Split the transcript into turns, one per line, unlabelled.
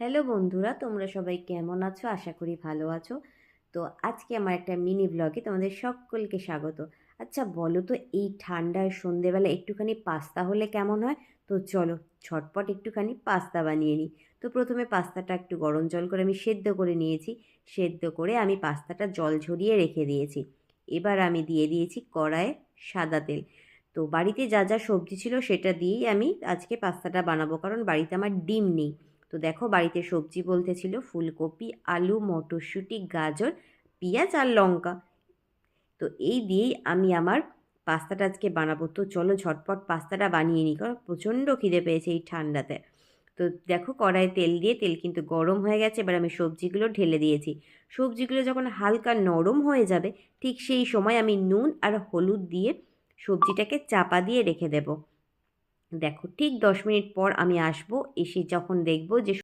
Hello বন্ধুরা, তোমরা সবাই কেমন আছো? আশা করি ভালো আছো। তো আজকে আমার একটা মিনি ব্লগে তোমাদের সকলকে স্বাগত। আচ্ছা বলো তো, এই ঠান্ডার সন্ধেবেলা একটুখানি পাস্তা হলে কেমন হয়? তো চলো ঝটপট একটুখানি পাস্তা বানিয়ে নিই। তো প্রথমে পাস্তাটা একটু গরম জল করে আমি সেদ্ধ করে নিয়েছি। সেদ্ধ করে আমি পাস্তাটা জল ঝরিয়ে রেখে দিয়েছি। এবার আমি দিয়ে দিয়েছি কড়াইয়ে সাদা তেল। তো বাড়িতে যা যা সবজি ছিল সেটা দিয়েই আমি আজকে পাস্তাটা বানাবো, কারণ বাড়িতে আমার ডিম নেই। তো দেখো, বাড়িতে সবজি বলতে ছিল ফুলকপি, আলু, মটরশুঁটি, গাজর, পেঁয়াজ আর লঙ্কা। তো এই দিয়েই আমি আমার পাস্তাটা আজকে বানাবো। তো চলো ঝটপট পাস্তাটা বানিয়ে নিই, কারণ প্রচণ্ড খিদে পেয়েছে এই ঠান্ডাতে। তো দেখো, কড়াইয়ে তেল দিয়ে তেল কিন্তু গরম হয়ে গেছে। এবার আমি সবজিগুলো ঢেলে দিয়েছি। সবজিগুলো যখন হালকা নরম হয়ে যাবে, ঠিক সেই সময় আমি নুন আর হলুদ দিয়ে সবজিটাকে চাপা দিয়ে রেখে দেব। দেখো, ঠিক 10 মিনিট পর আমি আসবো। এসে যখন দেখবো যে